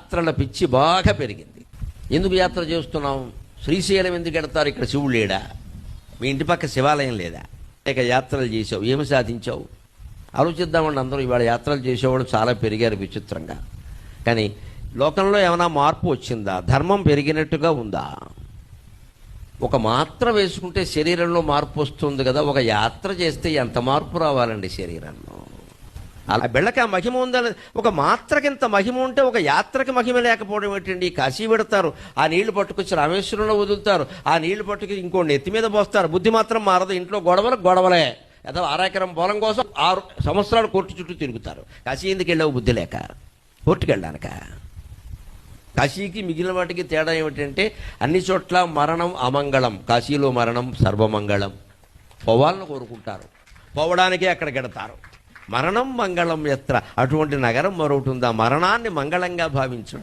యాత్రల పిచ్చి బాగా పెరిగింది. ఎందుకు యాత్ర చేస్తున్నాం? శ్రీశైలం ఎందుకు వెడతారు? ఇక్కడ శివుడు లేడా? మీ ఇంటి పక్క శివాలయం లేదా? ఇక యాత్రలు చేసావు, ఏమి సాధించావు? ఆలోచిద్దామండి. అందరూ ఇవాళ యాత్రలు చేసేవాళ్ళు చాలా పెరిగారు విచిత్రంగా. కానీ లోకంలో ఏమైనా మార్పు వచ్చిందా? ధర్మం పెరిగినట్టుగా ఉందా? ఒక మాత్ర వేసుకుంటే శరీరంలో మార్పు వస్తుంది కదా, ఒక యాత్ర చేస్తే ఎంత మార్పు రావాలండి శరీరంలో? అలా బెళ్ళకి ఆ మహిమ ఉందని, ఒక మాత్రకింత మహిమ ఉంటే ఒక యాత్రకి మహిమ లేకపోవడం ఏంటండి? కాశీ పెడతారు, ఆ నీళ్లు పట్టుకొచ్చి రామేశ్వరంలో వదులుతారు, ఆ నీళ్లు పట్టుకొచ్చి ఇంకో నెత్తి మీద పోస్తారు, బుద్ధి మాత్రం మారదు. ఇంట్లో గొడవలే. ఏదో 6 ఎకరం పొలం కోసం 6 సంవత్సరాలు కోర్టు చుట్టూ తిరుగుతారు. కాశీ ఎందుకు వెళ్ళావు? బుద్ధి లేక. కోర్టుకు వెళ్ళడానిక? కాశీకి మిగిలిన వాటికి తేడా ఏమిటంటే అన్ని చోట్ల మరణం అమంగళం, కాశీలో మరణం సర్వమంగళం. పోవాలని కోరుకుంటారు, పోవడానికే అక్కడికి వెడతారు. మరణం మంగళం ఎత్ర, అటువంటి నగరం మరొకటి ఉందా? మరణాన్ని మంగళంగా భావించడం.